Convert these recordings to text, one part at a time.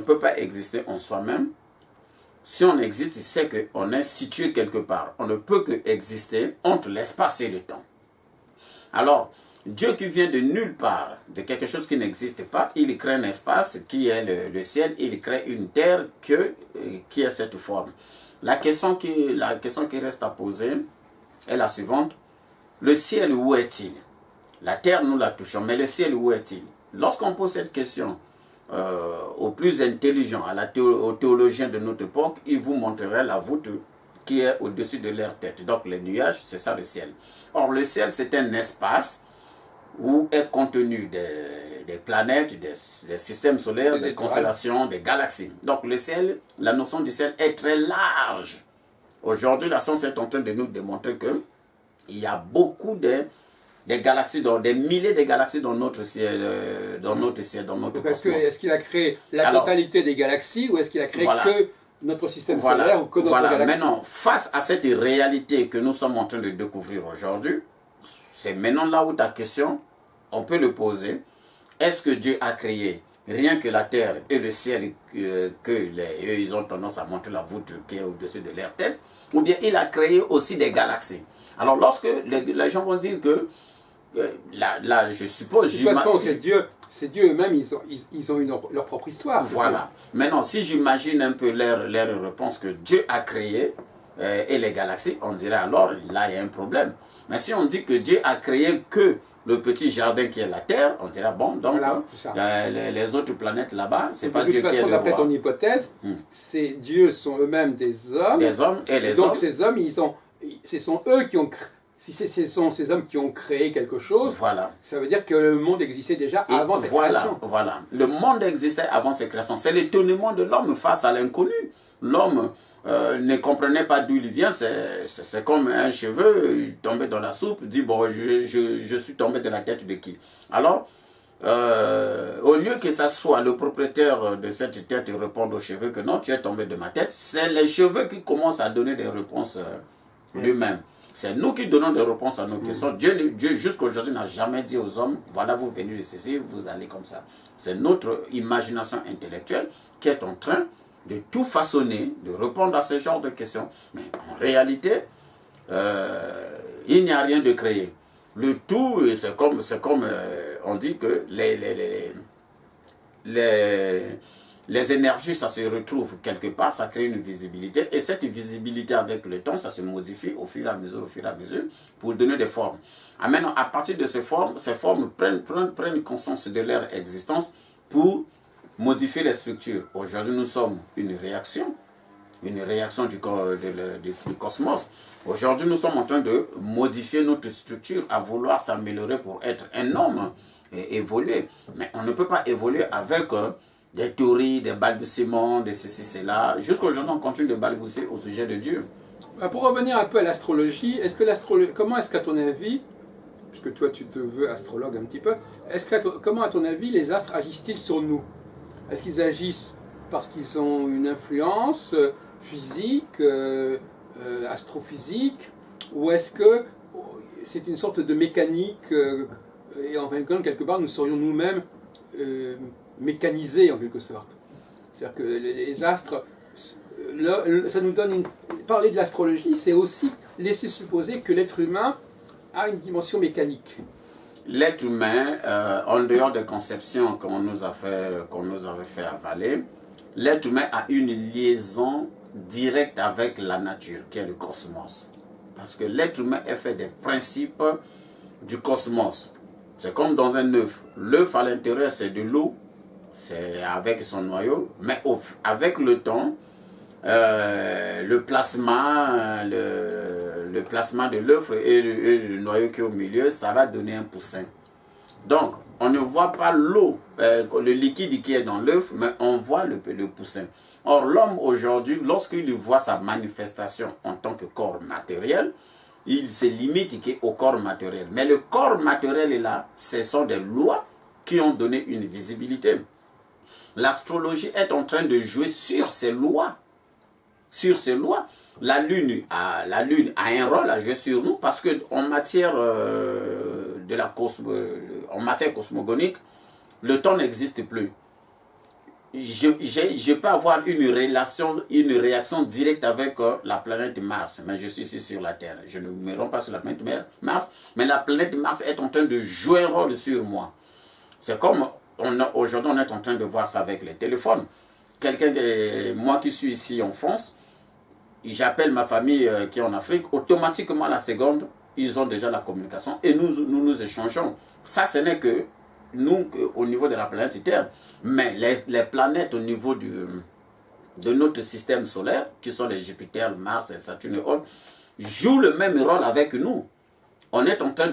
ne peut pas exister en soi-même. Si on existe, c'est qu'on est situé quelque part. On ne peut que exister entre l'espace et le temps. Alors, Dieu qui vient de nulle part, de quelque chose qui n'existe pas, il crée un espace qui est le ciel, il crée une terre qui a cette forme. La question qui reste à poser est la suivante. Le ciel, où est-il? La terre, nous la touchons, mais le ciel, où est-il? Lorsqu'on pose cette question aux plus intelligents, aux théologiens de notre époque, ils vous montreraient la voûte qui est au-dessus de leur tête. Donc les nuages, c'est ça le ciel. Or, le ciel, c'est un espace où est contenu des planètes, des systèmes solaires, des constellations, des galaxies. Donc le ciel, la notion du ciel est très large. Aujourd'hui, la science est en train de nous démontrer qu'il y a beaucoup de galaxies, des milliers de galaxies dans notre ciel, dans notre cosmos. Est-ce qu'il a créé la totalité des galaxies ou est-ce qu'il a créé que notre système solaire ou que notre galaxie? Maintenant, face à cette réalité que nous sommes en train de découvrir aujourd'hui, c'est maintenant là où ta question, on peut le poser. Est-ce que Dieu a créé rien que la terre et le ciel, eux, ils ont tendance à montrer la voûte qui est au-dessus de leur tête, ou bien il a créé aussi des galaxies? Alors lorsque les gens vont dire que, là je suppose... De toute façon, c'est Dieu eux-mêmes, ils ont leur propre histoire. Voilà. Maintenant, si j'imagine un peu leur réponse que Dieu a créé et les galaxies, on dirait alors, là il y a un problème. Mais si on dit que Dieu a créé que le petit jardin qui est la Terre, on dirait bon, donc voilà, les autres planètes là-bas, c'est pas Dieu qui est le roi. De toute façon, d'après ton hypothèse, ces dieux sont eux-mêmes des hommes. Des hommes et les donc hommes. Ces hommes, ce sont eux qui ont créé. Si ce sont ces hommes qui ont créé quelque chose, voilà, ça veut dire que le monde existait déjà avant cette création. Voilà, le monde existait avant cette création. C'est l'étonnement de l'homme face à l'inconnu. L'homme ne comprenait pas d'où il vient. C'est comme un cheveu tombé dans la soupe, dit bon, je suis tombé de la tête de qui? Alors, au lieu que ça soit le propriétaire de cette tête qui réponde aux cheveux que non, tu es tombé de ma tête, c'est les cheveux qui commencent à donner des réponses lui-même. C'est nous qui donnons des réponses à nos questions. Dieu jusqu'à aujourd'hui, n'a jamais dit aux hommes, voilà, vous venez de ceci, vous allez comme ça. C'est notre imagination intellectuelle qui est en train de tout façonner, de répondre à ce genre de questions. Mais en réalité, il n'y a rien de créé. Le tout, c'est comme on dit que les énergies, ça se retrouve quelque part, ça crée une visibilité. Et cette visibilité avec le temps, ça se modifie au fur et à mesure, pour donner des formes. Maintenant, à partir de ces formes prennent conscience de leur existence pour modifier les structures. Aujourd'hui, nous sommes une réaction du cosmos. Aujourd'hui, nous sommes en train de modifier notre structure, à vouloir s'améliorer pour être un homme et évoluer. Mais on ne peut pas évoluer avec des théories, des balbutiements, de ceci, cela. Jusqu'aujourd'hui, on continue de balbutier au sujet de Dieu. Pour revenir un peu à l'astrologie, comment est-ce qu'à ton avis, puisque toi tu te veux astrologue un petit peu, comment à ton avis les astres agissent-ils sur nous? Est-ce qu'ils agissent parce qu'ils ont une influence physique, astrophysique, ou est-ce que c'est une sorte de mécanique et en fin de compte, quelque part, nous serions nous-mêmes mécanisés en quelque sorte? C'est-à-dire que les astres, ça nous donne parler de l'astrologie, c'est aussi laisser supposer que l'être humain a une dimension mécanique. L'être humain, en dehors des conceptions qu'on nous avait fait avaler, l'être humain a une liaison directe avec la nature, qui est le cosmos. Parce que l'être humain est fait des principes du cosmos. C'est comme dans un œuf. L'œuf à l'intérieur, c'est de l'eau, c'est avec son noyau, mais avec le temps, le plasma de l'œuf et le noyau qui est au milieu, ça va donner un poussin. Donc, on ne voit pas l'eau, le liquide qui est dans l'œuf, mais on voit le poussin. Or, l'homme aujourd'hui, lorsqu'il voit sa manifestation en tant que corps matériel, il se limite au corps matériel. Mais le corps matériel est là, ce sont des lois qui ont donné une visibilité. L'astrologie est en train de jouer sur ces lois. Sur ces lois. La lune a un rôle à jouer sur nous parce qu'en matière, en matière cosmogonique, le temps n'existe plus. je peux avoir une réaction directe avec la planète Mars, mais je suis ici sur la Terre. Je ne me rends pas sur la planète Mars, mais la planète Mars est en train de jouer un rôle sur moi. C'est comme aujourd'hui on est en train de voir ça avec les téléphones. Moi qui suis ici en France, j'appelle ma famille qui est en Afrique, automatiquement la seconde, ils ont déjà la communication et nous échangeons. Ça, ce n'est que nous, au niveau de la planète Terre, mais les planètes au niveau de notre système solaire, qui sont les Jupiter, Mars, Saturne et autres, jouent le même rôle avec nous. On est en train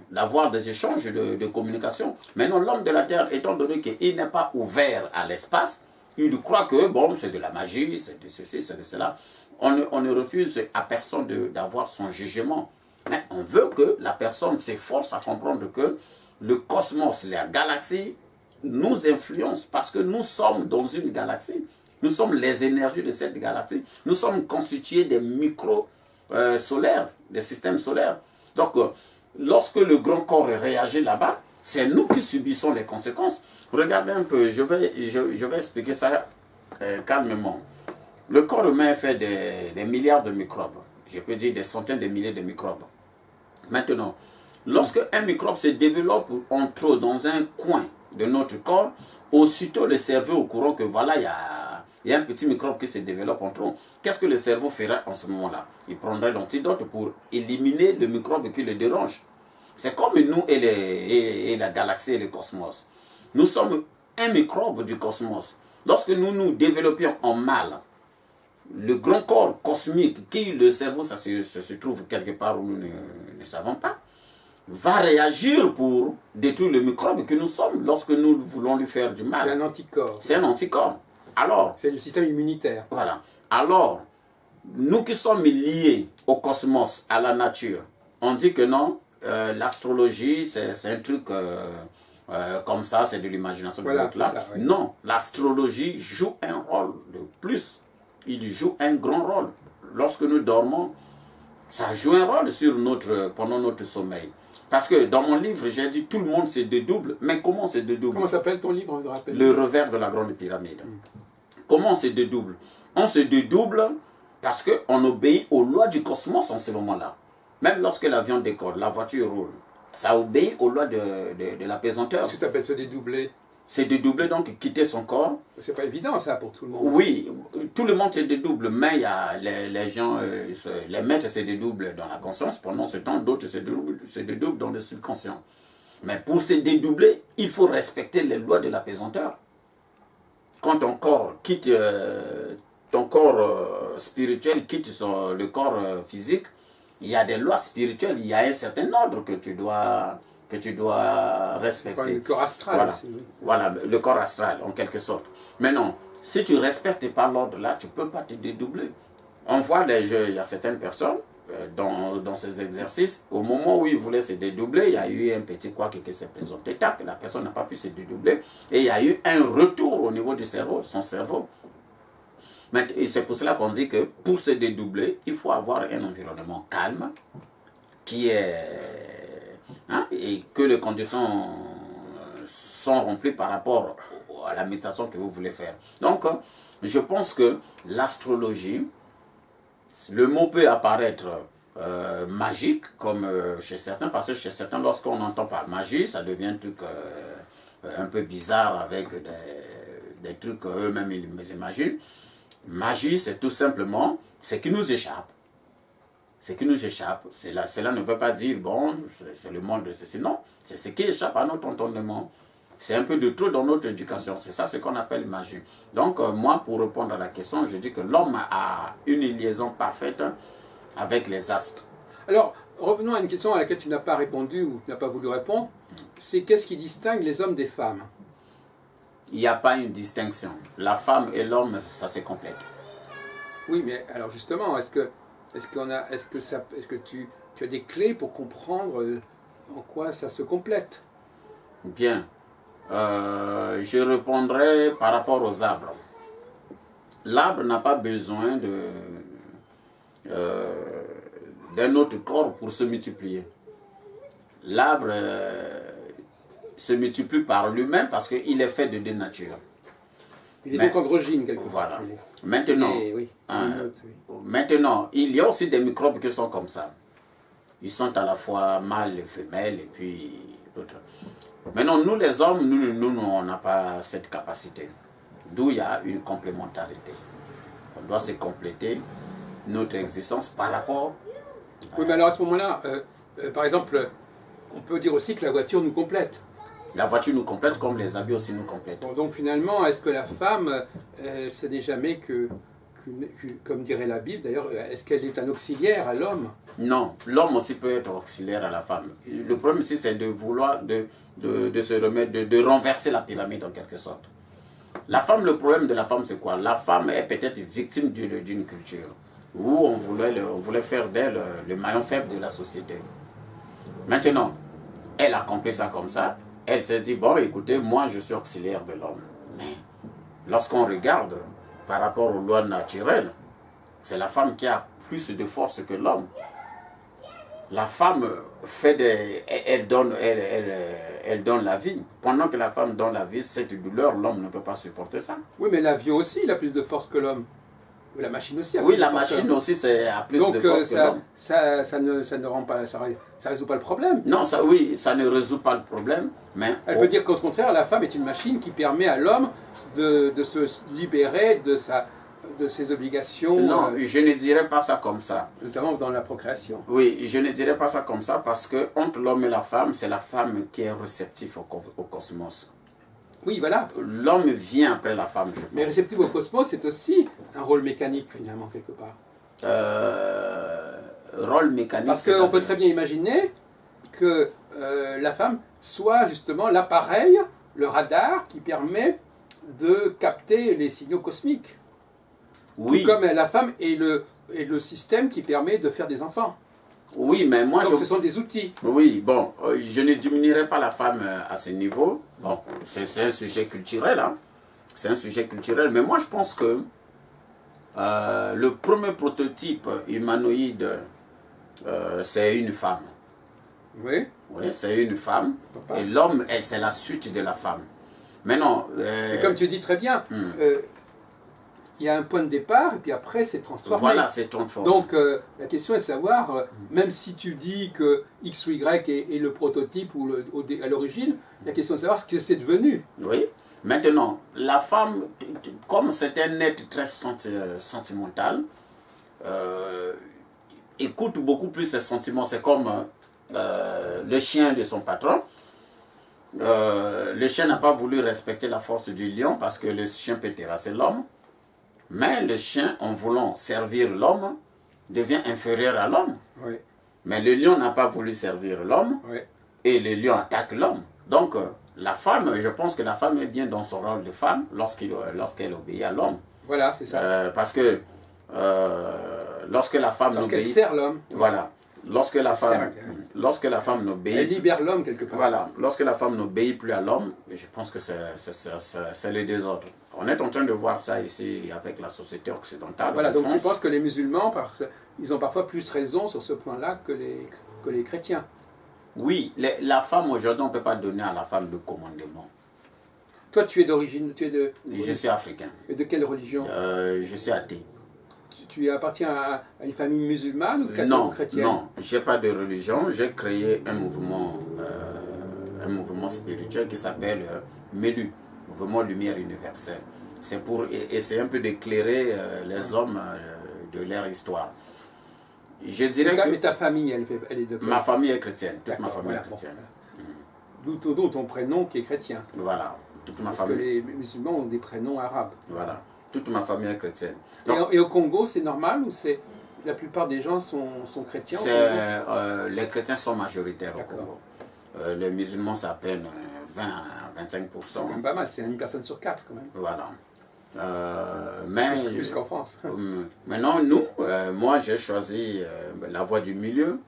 d'avoir des échanges de communication. Maintenant, l'homme de la Terre, étant donné qu'il n'est pas ouvert à l'espace, il croit que bon, c'est de la magie, c'est de ceci, c'est de cela. On ne refuse à personne d'avoir son jugement. Mais on veut que la personne s'efforce à comprendre que le cosmos, la galaxie, nous influence parce que nous sommes dans une galaxie. Nous sommes les énergies de cette galaxie. Nous sommes constitués des micro-solaires, des systèmes solaires. Donc, lorsque le grand corps réagit là-bas, c'est nous qui subissons les conséquences. Regardez un peu, je vais expliquer ça calmement. Le corps humain fait des milliards de microbes. Je peux dire des centaines de milliers de microbes. Maintenant, lorsque un microbe se développe en trop dans un coin de notre corps, aussitôt le cerveau est au courant que voilà, il y a un petit microbe qui se développe en trop. Qu'est-ce que le cerveau fera en ce moment-là? Il prendrait l'antidote pour éliminer le microbe qui le dérange. C'est comme nous et la galaxie et le cosmos. Nous sommes un microbe du cosmos. Lorsque nous nous développions en mal, le grand corps cosmique, qui le cerveau, ça se trouve quelque part où nous ne savons pas, va réagir pour détruire le microbe que nous sommes lorsque nous voulons lui faire du mal. C'est un anticorps. C'est un anticorps. Alors, c'est le système immunitaire. Voilà. Alors, nous qui sommes liés au cosmos, à la nature, on dit que non, l'astrologie, c'est un truc comme ça, c'est de l'imagination. Voilà, oui. Non, l'astrologie joue un rôle de plus. Il joue un grand rôle. Lorsque nous dormons, ça joue un rôle pendant notre sommeil. Parce que dans mon livre, j'ai dit tout le monde se dédouble. Mais comment se dédouble? Comment s'appelle ton livre? Le revers de la grande pyramide. Comment on se dédouble? On se dédouble parce qu'on obéit aux lois du cosmos en ce moment-là. Même lorsque l'avion décolle, la voiture roule, ça obéit aux lois de la pesanteur. Qu'est-ce que tu appelles se dédoubler? C'est dédoubler, donc quitter son corps. C'est pas évident ça pour tout le monde. Oui, tout le monde se dédouble, mais il y a les gens, les maîtres se dédoublent dans la conscience pendant ce temps, d'autres se dédoublent dans le subconscient. Mais pour se dédoubler, il faut respecter les lois de la pesanteur. Quand ton corps quitte, ton corps spirituel quitte le corps physique, il y a des lois spirituelles, il y a un certain ordre que tu dois respecter. Le corps astral. Voilà. Voilà, le corps astral, en quelque sorte. Mais non, si tu ne respectes pas l'ordre là, tu ne peux pas te dédoubler. On voit les jeux, il y a certaines personnes dans ces exercices, au moment où ils voulaient se dédoubler, il y a eu un petit quoi qui s'est présenté, tac, la personne n'a pas pu se dédoubler, et il y a eu un retour au niveau du cerveau, son cerveau. C'est pour cela qu'on dit que pour se dédoubler, il faut avoir un environnement calme, qui est... et que les conditions sont remplies par rapport à la méditation que vous voulez faire. Donc, je pense que l'astrologie, le mot peut apparaître magique, comme chez certains, parce que chez certains, lorsqu'on entend par magie, ça devient un truc un peu bizarre avec des trucs qu'eux-mêmes ils imaginent. Magie, c'est tout simplement ce qui nous échappe. Ce qui nous échappe, cela ne veut pas dire, bon, c'est le monde de ceci. Non, c'est ce qui échappe à notre entendement. C'est un peu de tout dans notre éducation. C'est ça ce qu'on appelle magie. Donc, moi, pour répondre à la question, je dis que l'homme a une liaison parfaite avec les astres. Alors, revenons à une question à laquelle tu n'as pas répondu ou tu n'as pas voulu répondre. C'est qu'est-ce qui distingue les hommes des femmes? Il n'y a pas une distinction. La femme et l'homme, ça se complète. Oui, mais alors justement, est-ce que tu as des clés pour comprendre en quoi ça se complète? Bien. Je répondrai par rapport aux arbres. L'arbre n'a pas besoin d'un autre corps pour se multiplier. L'arbre se multiplie par lui-même parce qu'il est fait de deux natures. Il est donc androgyne quelque part. Voilà. Maintenant, Oui. maintenant, il y a aussi des microbes qui sont comme ça. Ils sont à la fois mâles et femelles, et puis d'autres. Maintenant, nous les hommes, nous on n'a pas cette capacité. D'où il y a une complémentarité. On doit se compléter notre existence par rapport... Oui, mais alors à ce moment-là, par exemple, on peut dire aussi que la voiture nous complète. La voiture nous complète comme les habits aussi nous complètent. Bon, donc finalement, est-ce que la femme, ce n'est jamais comme dirait la Bible d'ailleurs, est-ce qu'elle est un auxiliaire à l'homme? Non, l'homme aussi peut être auxiliaire à la femme. Le problème ici, c'est de vouloir de se remettre, de renverser la pyramide en quelque sorte. La femme, le problème de la femme, c'est quoi? La femme est peut-être victime d'une culture où on voulait faire d'elle le maillon faible de la société. Maintenant, elle a compris ça comme ça. Elle s'est dit, bon, écoutez, moi, je suis auxiliaire de l'homme. Mais lorsqu'on regarde par rapport aux lois naturelles, c'est la femme qui a plus de force que l'homme. La femme elle donne la vie. Pendant que la femme donne la vie, cette douleur, l'homme ne peut pas supporter ça. Oui, mais l'avion aussi, il a plus de force que l'homme. La machine aussi a Oui, plus la de force machine aussi a plus donc, de force que l'homme. ça ne rend pas, ça résout pas le problème. Non, oui, ça ne résout pas le problème, mais... Elle peut dire qu'au contraire, la femme est une machine qui permet à l'homme de se libérer de ses obligations. Non, je ne dirais pas ça comme ça. Notamment dans la procréation. Oui, je ne dirais pas ça comme ça parce que entre l'homme et la femme, c'est la femme qui est réceptive au cosmos. Oui, voilà. L'homme vient après la femme, je pense. Mais réceptive au cosmos, c'est aussi un rôle mécanique, finalement, quelque part. Rôle mécanique. Parce qu'on peut très bien imaginer que la femme soit justement l'appareil, le radar, qui permet de capter les signaux cosmiques. Oui. Tout comme la femme est le système qui permet de faire des enfants. Oui, mais moi donc ce sont des outils. Oui, bon, je ne diminuerai pas la femme à ce niveau. Bon, c'est un sujet culturel, hein. C'est un sujet culturel. Mais moi, je pense que le premier prototype humanoïde, c'est une femme. Oui. Oui, c'est une femme. Et l'homme, c'est la suite de la femme. Mais non... Et comme tu dis très bien, il y a un point de départ et puis après c'est transformé. Voilà, c'est transformé. Donc la question est de savoir, même si tu dis que X ou Y est le prototype ou à l'origine, la question est de savoir ce que c'est devenu. Oui. Maintenant, la femme, comme c'est un être très sentimental, écoute beaucoup plus ses sentiments. C'est comme le chien de son patron. Le chien n'a pas voulu respecter la force du lion parce que le chien peut terrasser l'homme. Mais le chien, en voulant servir l'homme, devient inférieur à l'homme. Oui. Mais le lion n'a pas voulu servir l'homme, Oui. et le lion attaque l'homme. Donc, la femme, je pense que la femme est bien dans son rôle de femme lorsqu'elle obéit à l'homme. Voilà, c'est ça. Parce que lorsque la femme lorsqu'elle sert l'homme. Voilà. Lorsque la femme n'obéit... Elle libère l'homme quelque part. Voilà. Lorsque la femme n'obéit plus à l'homme, je pense que c'est le désordre. On est en train de voir ça ici avec la société occidentale. Voilà, donc tu penses que les musulmans, ils ont parfois plus raison sur ce point-là que les chrétiens. Oui, la femme aujourd'hui, on ne peut pas donner à la femme de commandement. Toi, tu es d'origine... Je suis africain. Et de quelle religion? Je suis athée. Tu appartiens à une famille musulmane ou catholique ou chrétienne? Non, je n'ai pas de religion. J'ai créé un mouvement spirituel qui s'appelle MELU, Mouvement Lumière Universelle. C'est pour essayer un peu d'éclairer les hommes de leur histoire. Je dirais que... Mais ta famille, elle est de quoi? Ma famille est chrétienne. Toute ma famille est chrétienne. D'où ton prénom qui est chrétien. Voilà. Toute ma Parce famille. que les musulmans ont des prénoms arabes. Voilà. Toute ma famille est chrétienne. Et au Congo, c'est normal ou c'est la plupart des gens sont chrétiens? Les chrétiens sont majoritaires au Congo. Les musulmans, c'est à peine 20 à 25%. C'est quand même pas mal, c'est une personne sur 4 quand même. Voilà. Mais plus qu'en France. Maintenant, moi, j'ai choisi la voie du milieu.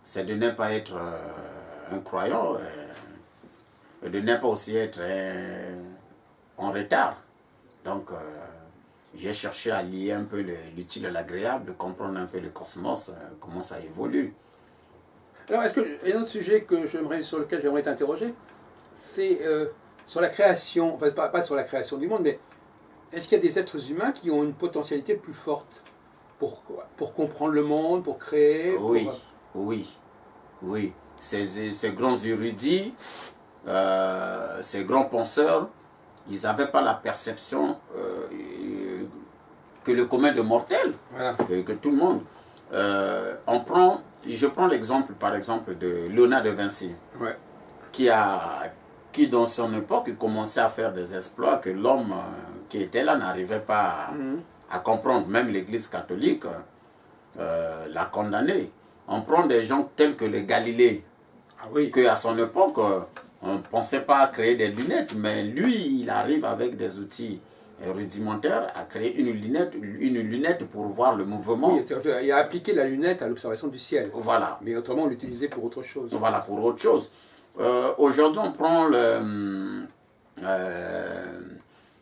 C'est de ne pas être un croyant, et de ne pas aussi être en retard. Donc, j'ai cherché à lier un peu l'utile et l'agréable, de comprendre un peu le cosmos, comment ça évolue. Alors, est-ce que un autre sujet sur lequel j'aimerais t'interroger, c'est sur la création, enfin pas sur la création du monde, mais est-ce qu'il y a des êtres humains qui ont une potentialité plus forte pour comprendre le monde, pour créer? Oui, oui, oui. Ces grands érudits, ces grands penseurs, ils n'avaient pas la perception que le commun de mortels, Voilà. que tout le monde. Je prends l'exemple, par exemple, de Léonard de Vinci, Ouais. qui dans son époque commençait à faire des exploits que l'homme qui était là n'arrivait pas à comprendre. Même l'Église catholique l'a condamné. On prend des gens tels que les Galilées, Ah oui. qu'à son époque, on ne pensait pas à créer des lunettes, mais lui, il arrive avec des outils rudimentaires à créer une lunette pour voir le mouvement. Oui, il a appliqué la lunette à l'observation du ciel. Voilà. Mais autrement, on l'utilisait pour autre chose. Voilà, pour autre chose. Aujourd'hui, on prend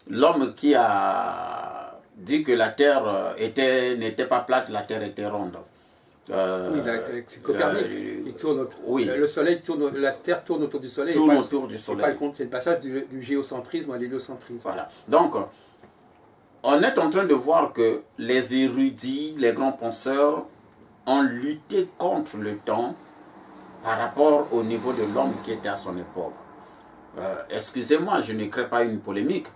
l'homme qui a dit que la Terre n'était pas plate, la Terre était ronde. Oui, c'est Copernic. Il tourne, oui. Le soleil tourne, la Terre tourne autour du soleil. Tourne autour du soleil. C'est le passage du géocentrisme à l'héliocentrisme. Voilà. Donc, on est en train de voir que les érudits, les grands penseurs ont lutté contre le temps par rapport au niveau de l'homme qui était à son époque. Excusez-moi, je ne crée pas une polémique.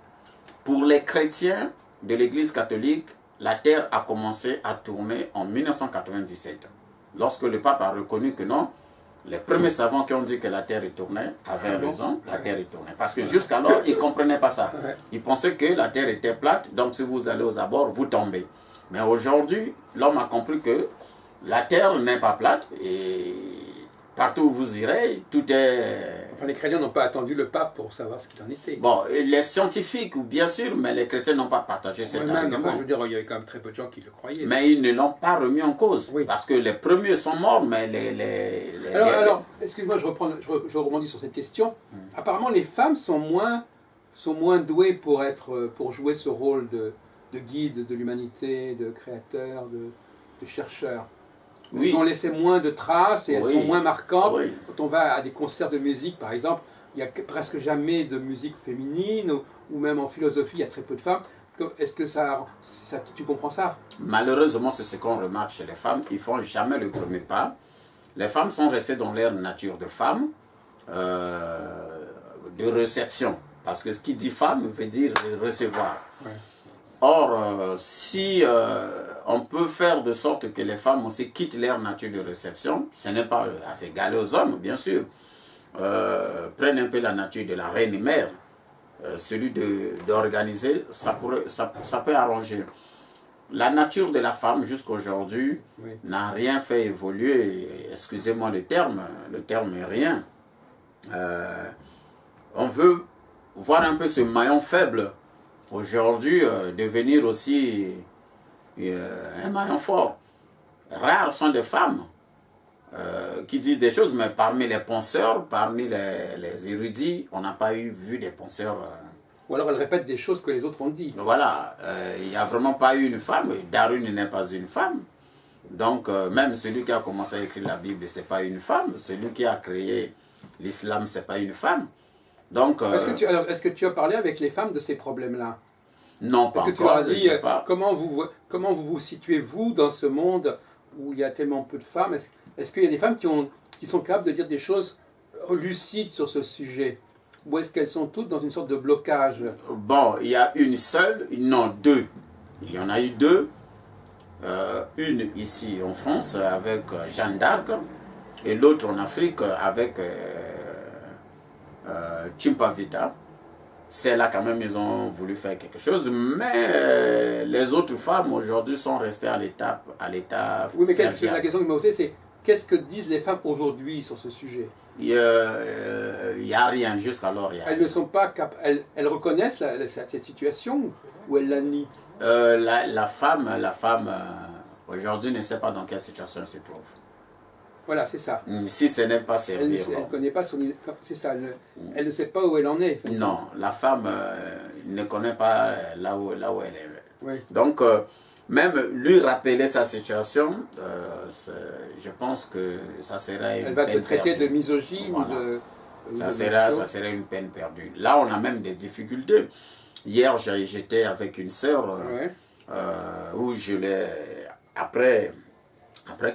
Pour les chrétiens de l'Église catholique, la Terre a commencé à tourner en 1997. Lorsque le pape a reconnu que non, les premiers savants qui ont dit que la Terre tournait avaient raison, la Terre tournait. Parce que jusqu'alors, ils ne comprenaient pas ça. Ils pensaient que la Terre était plate, donc si vous allez aux abords, vous tombez. Mais aujourd'hui, l'homme a compris que la Terre n'est pas plate et partout où vous irez, tout est... Enfin, les chrétiens n'ont pas attendu le pape pour savoir ce qu'il en était. Bon, les scientifiques, bien sûr, mais les chrétiens n'ont pas partagé cet argument. Enfin, je veux dire, il y avait quand même très peu de gens qui le croyaient. Mais ils ne l'ont pas remis en cause. Oui. Parce que les premiers sont morts, mais Alors excuse-moi, je rebondis sur cette question. Apparemment, les femmes sont moins douées pour jouer ce rôle de guide de l'humanité, de créateur, de chercheur. Oui. Ils ont laissé moins de traces et elles Oui. sont moins marquantes. Oui. Quand on va à des concerts de musique, par exemple, il n'y a presque jamais de musique féminine, ou même en philosophie, il y a très peu de femmes. Est-ce que tu comprends ça? Malheureusement, c'est ce qu'on remarque chez les femmes. Ils ne font jamais le premier pas. Les femmes sont restées dans leur nature de femme, de réception. Parce que ce qui dit femme veut dire recevoir. Ouais. Or, si on peut faire de sorte que les femmes aussi quittent leur nature de réception, ce n'est pas assez égal aux hommes, bien sûr. Prennent un peu la nature de la reine mère, celui d'organiser, ça peut arranger. La nature de la femme jusqu'à aujourd'hui n'a rien fait évoluer, excusez-moi le terme est rien. On veut voir un peu ce maillon faible aujourd'hui devenir aussi un maillon fort. Rares sont des femmes qui disent des choses, mais parmi les penseurs, parmi les érudits, on n'a pas vu des penseurs. Ou alors elles répètent des choses que les autres ont dit. Voilà, il n'y a vraiment pas eu une femme. Darwin n'est pas une femme. Donc, même celui qui a commencé à écrire la Bible, ce n'est pas une femme. Celui qui a créé l'islam, ce n'est pas une femme. Donc, est-ce que tu as parlé avec les femmes de ces problèmes-là? Non, pas encore. Est-ce que tu leur as dit comment vous situez, vous, dans ce monde où il y a tellement peu de femmes? Est-ce qu'il y a des femmes qui sont capables de dire des choses lucides sur ce sujet? Ou est-ce qu'elles sont toutes dans une sorte de blocage? Bon, il y a une seule, non, deux. Il y en a eu deux. Une ici en France avec Jeanne d'Arc et l'autre en Afrique avec Chimpavita. Celles-là, quand même, ils ont voulu faire quelque chose, mais les autres femmes aujourd'hui sont restées à l'état oui, mais la question qui m'a posée, c'est qu'est-ce que disent les femmes aujourd'hui sur ce sujet? Il n'y a rien, jusqu'alors. Elles ne sont pas elles reconnaissent cette situation ou elles la nient? La femme aujourd'hui ne sait pas dans quelle situation elle se trouve. Voilà, c'est ça. Si ce n'est pas servir. Elle ne connaît pas son... C'est ça, elle ne sait pas où elle en est. Non, la femme ne connaît pas là où elle est. Oui. Donc, même lui rappeler sa situation, je pense que ça serait une peine perdue. Elle va te traiter de misogyne voilà. ou de... Ça serait une peine perdue. Là, on a même des difficultés. Hier, j'étais avec une sœur Ouais. où je l'ai... Après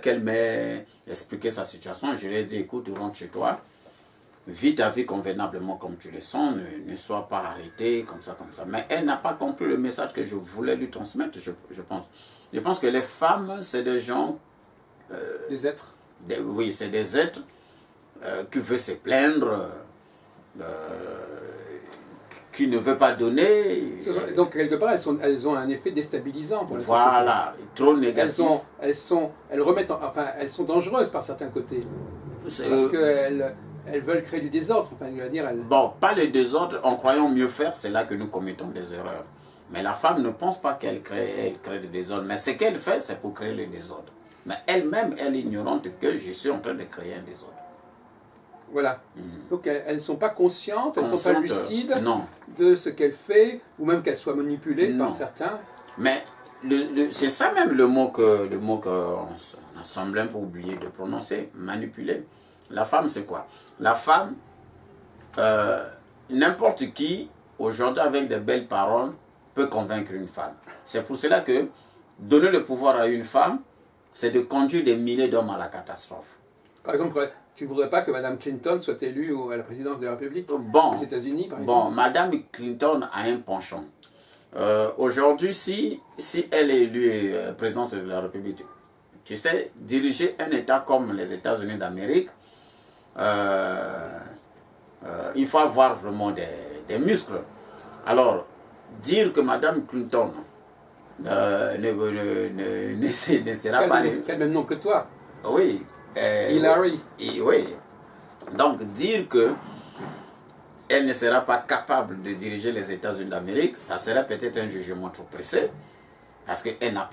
qu'elle m'ait expliqué sa situation, je lui ai dit, écoute, rentre chez toi, vis ta vie convenablement comme tu le sens, ne sois pas arrêté, comme ça, comme ça. Mais elle n'a pas compris le message que je voulais lui transmettre, je pense. Je pense que les femmes, c'est des gens... Des êtres. oui, c'est des êtres qui veulent se plaindre, qui ne veulent pas donner. Donc, quelque part, elles ont un effet déstabilisant pour la société. Voilà, trop négatif. Elles sont dangereuses par certains côtés. Parce qu'elles veulent créer du désordre. Enfin, je veux dire, Bon, pas le désordre, en croyant mieux faire, c'est là que nous commettons des erreurs. Mais la femme ne pense pas qu'elle crée du désordre. Mais ce qu'elle fait, c'est pour créer le désordre. Mais elle-même, elle est ignorante que je suis en train de créer un désordre. Voilà. Donc elles ne sont pas conscientes, elles ne sont pas lucides non. de ce qu'elles font, ou même qu'elles soient manipulées par certains. Mais c'est ça même le mot qu'on semble un peu oublier de prononcer, manipuler. La femme, c'est quoi? La femme, n'importe qui, aujourd'hui, avec de belles paroles, peut convaincre une femme. C'est pour cela que donner le pouvoir à une femme, c'est de conduire des milliers d'hommes à la catastrophe. Par exemple, tu ne voudrais pas que Mme Clinton soit élue à la présidence de la République aux États-Unis, par exemple? Bon, Mme Clinton a un penchant. Aujourd'hui, si elle est élue présidente de la République, tu sais, diriger un État comme les États-Unis d'Amérique, il faut avoir vraiment des muscles. Alors, dire que Mme Clinton ne sera pas... Quel même nom que toi? Oui. Hillary. Oui. Donc, dire que elle ne sera pas capable de diriger les États-Unis d'Amérique, ça serait peut-être un jugement trop pressé, parce qu'elle n'a pas